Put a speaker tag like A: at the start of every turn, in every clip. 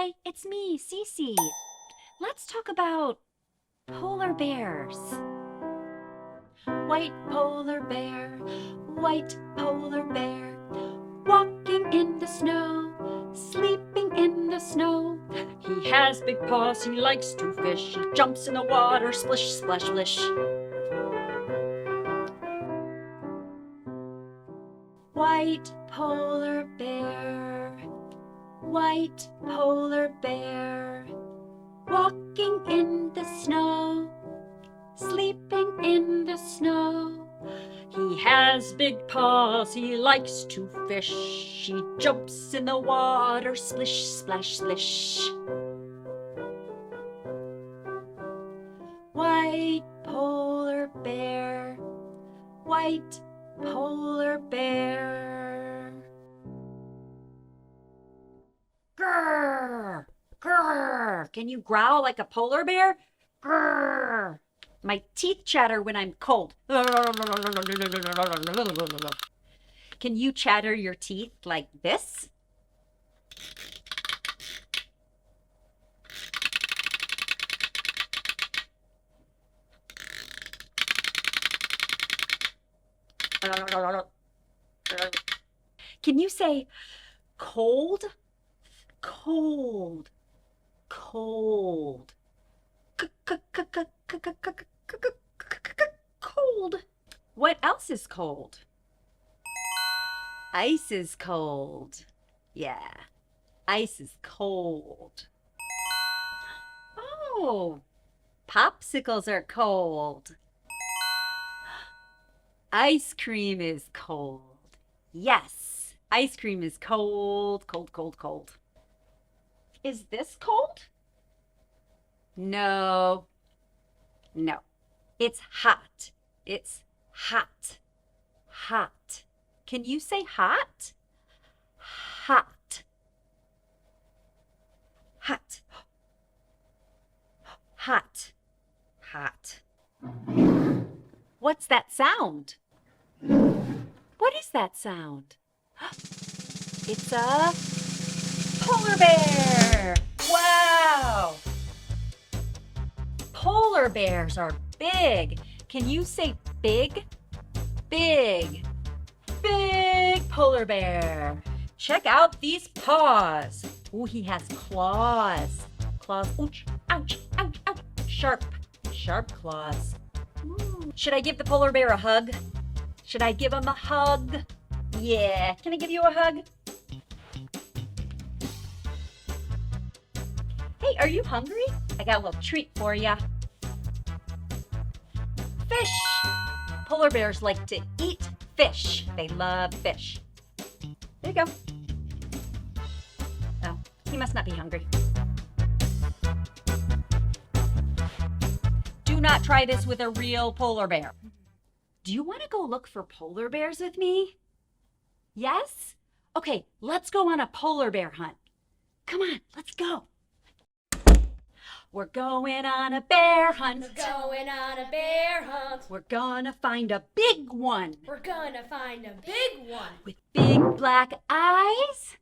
A: Hi, it's me, CeCe. Let's talk about polar bears. White polar bear, walking in the snow, sleeping in the snow. He has big paws, he likes to fish, he jumps in the water, splish, splash, splish. White polar bear, walking in the snow, sleeping in the snow. He has big paws, he likes to fish, he jumps in the water, splish, splash, splish. White polar bear, Grrr, grrr. Can you growl like a polar bear? Grrr. My teeth chatter when I'm cold. Can you chatter your teeth like this? Can you say cold? Cold. Cold. Cold. What else is cold? Ice is cold. Yeah, ice is cold. Oh, popsicles are cold. Ice cream is cold. Yes, ice cream is cold, cold, cold, cold. Is this cold? No. No. It's hot. It's hot. Hot. Can you say hot? Hot. Hot. Hot. Hot. What's that sound? What is that sound? It's a polar bear! Wow! Polar bears are big. Can you say big? Big. Big polar bear. Check out these paws. Ooh, he has claws. Claws. Ouch, ouch, ouch, ouch. Sharp, sharp claws. Ooh. Should I give the polar bear a hug? Should I give him a hug? Yeah. Can I give you a hug? Hey, are you hungry? I got a little treat for ya. Fish. Polar bears like to eat fish. They love fish. There you go. Oh, he must not be hungry. Do not try this with a real polar bear. Do you want to go look for polar bears with me? Yes? Okay, let's go on a polar bear hunt. Come on, let's go. We're going on a bear hunt.
B: We're going on a bear hunt.
A: We're gonna find a big one.
B: We're gonna find a big one.
A: With big black eyes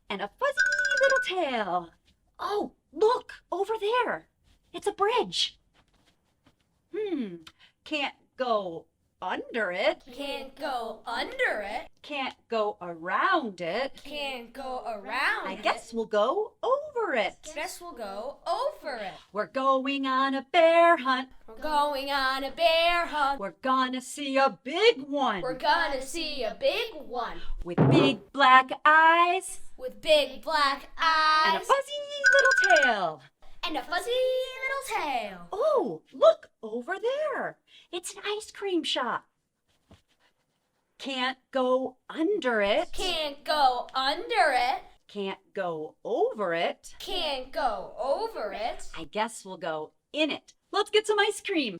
A: and a fuzzy little tail. Oh, look, over there. It's a bridge. Can't go under it.
B: Can't go under it.
A: Can't go around it.
B: Can't go around
A: I
B: it.
A: guess we'll go over it.
B: Guess we'll go over it.
A: We're going on a bear hunt.
B: We're going on a bear hunt.
A: We're gonna see a big one.
B: We're gonna see a big one.
A: With big black eyes.
B: With big black eyes.
A: And a fuzzy little tail.
B: And a fuzzy little tail.
A: Oh, look over there. It's an ice cream shop. Can't go under it.
B: Can't go under it.
A: Can't go over it.
B: Can't go over it.
A: I guess we'll go in it. Let's get some ice cream.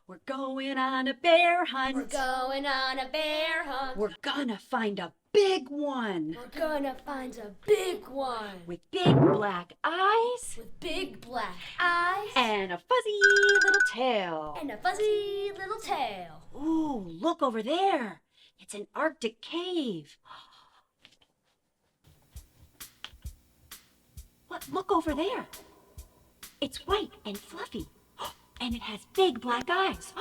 A: We're going on a bear hunt.
B: We're going on a bear hunt.
A: We're gonna find a big one.
B: We're gonna find a big one.
A: With big black eyes.
B: With big black eyes.
A: And a fuzzy little tail.
B: And a fuzzy little tail.
A: Ooh, look over there. It's an Arctic cave. Look over there. It's white and fluffy, and it has big black eyes.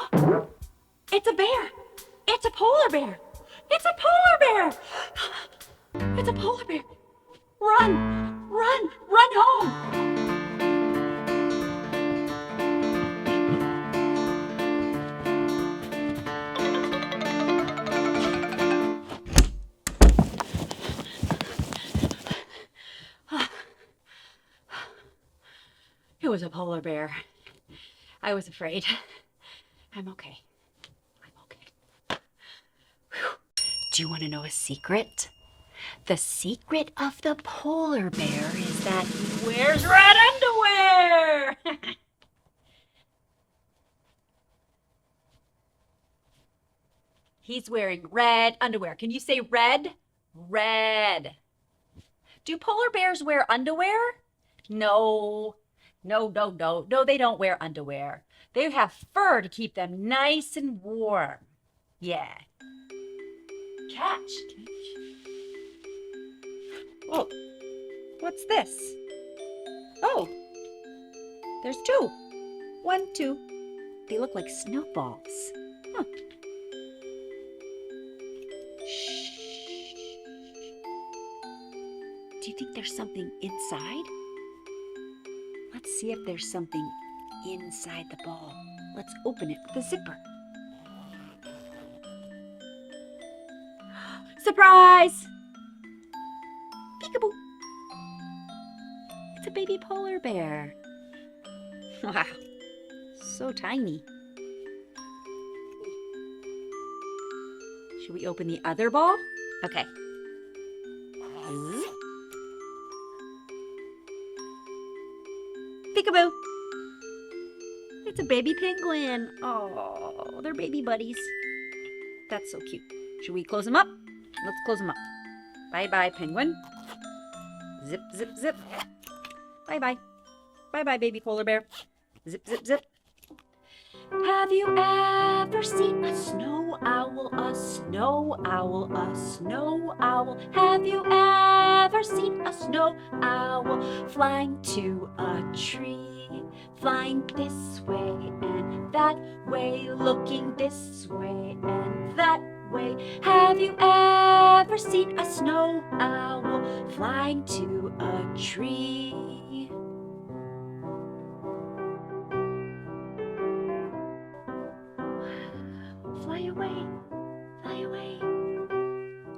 A: It's a bear. It's a polar bear. It's a polar bear. It's a polar bear. Run, run, run home. It was a polar bear. I was afraid. I'm okay. I'm okay. Whew. Do you want to know a secret? The secret of the polar bear is that he wears red underwear. He's wearing red underwear. Can you say red? Red. Do polar bears wear underwear? No. No, they don't wear underwear. They have fur to keep them nice and warm. Yeah. Catch. Oh, what's this? Oh, there's two. 1, 2. They look like snowballs. Huh. Shh. Do you think there's something inside? Let's see if there's something inside the ball. Let's open it with a zipper. Surprise! Peekaboo! It's a baby polar bear. Wow, so tiny. Should we open the other ball? Okay. Peekaboo! It's a baby penguin. Oh, they're baby buddies. That's so cute. Should we close them up? Let's close them up. Bye-bye, penguin. Zip, zip, zip. Bye-bye. Bye-bye, baby polar bear. Zip, zip, zip. Have you ever seen a snow owl, a snow owl, a snow owl? Have you ever seen a snow owl flying to a tree? Flying this way and that way, looking this way and that way. Have you ever seen a snow owl flying to a tree? Fly away, fly away.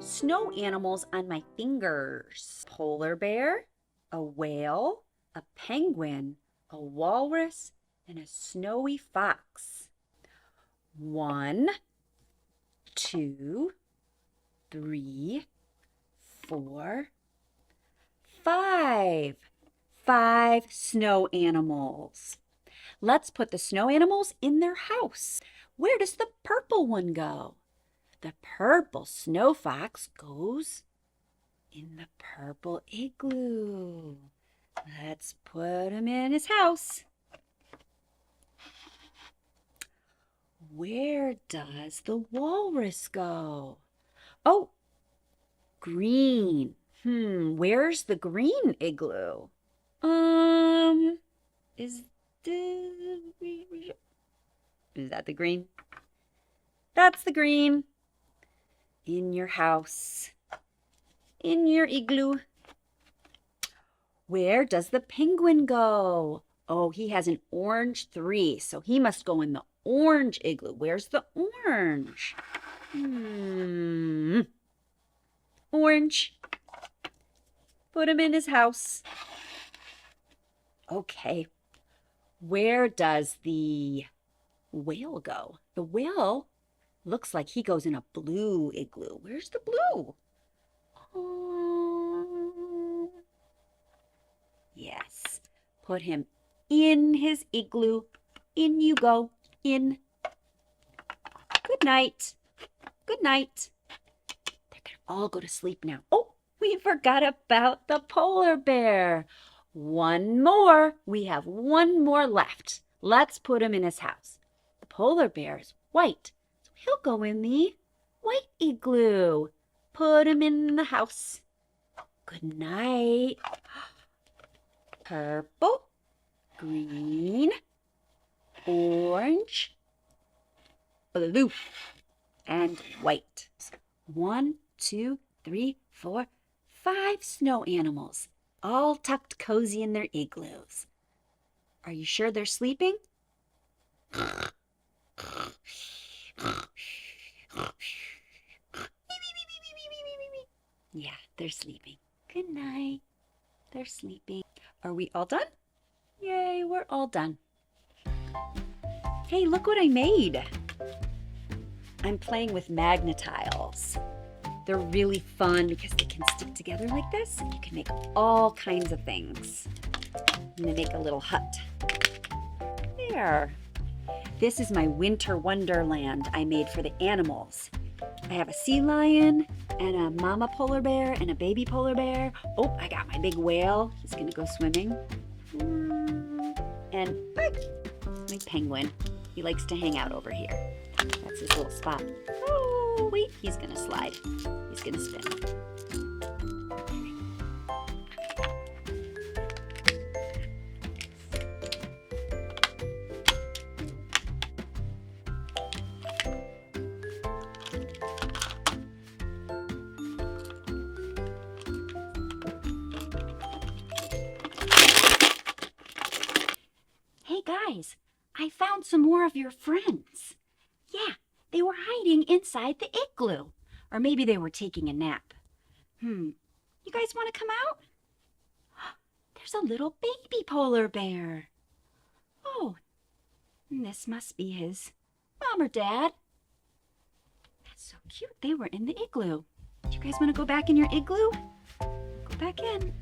A: Snow animals on my fingers. Polar bear, a whale, a penguin, a walrus, and a snowy fox. 1, 2, 3, 4, 5. 5 snow animals. Let's put the snow animals in their house. Where does the purple one go? The purple snow fox goes in the purple igloo. Let's put him in his house. Where does the walrus go? Oh, green. Where's the green igloo? Is that the green? That's the green. In your house. In your igloo. Where does the penguin go? Oh, he has an orange 3, so he must go in the orange igloo. Where's the orange? Orange. Put him in his house. Okay. Where does the whale go? The whale looks like he goes in a blue igloo. Where's the blue? Oh. Yes. Put him in his igloo. In you go. In. Good night. Good night. They're going to all go to sleep now. Oh, we forgot about the polar bear. One more. We have one more left. Let's put him in his house. The polar bear is white, so he'll go in the white igloo. Put him in the house. Good night. purple, green, orange, blue, and white. 1, 2, 3, 4, 5 snow animals, all tucked cozy in their igloos. Are you sure they're sleeping? Yeah, they're sleeping. Good night. They're sleeping. Are we all done? Yay, we're all done. Hey, look what I made. I'm playing with Magna tiles. They're really fun because they can stick together like this, and you can make all kinds of things. I'm gonna make a little hut. There. This is my winter wonderland I made for the animals. I have a sea lion and a mama polar bear and a baby polar bear. Oh, I got my big whale. He's gonna go swimming. And my penguin. He likes to hang out over here. That's his little spot. Oh, wait, he's gonna slide. He's gonna spin. Hey guys, I found some more of your friends. Yeah, they were hiding inside the igloo. Or maybe they were taking a nap. You guys want to come out? There's a little baby polar bear. Oh, this must be his mom or dad. That's so cute. They were in the igloo. Do you guys want to go back in your igloo? Go back in.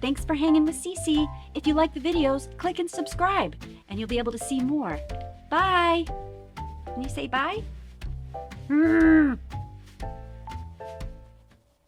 A: Thanks for hanging with CeCe. If you like the videos, click and subscribe, and you'll be able to see more. Bye. Can you say bye?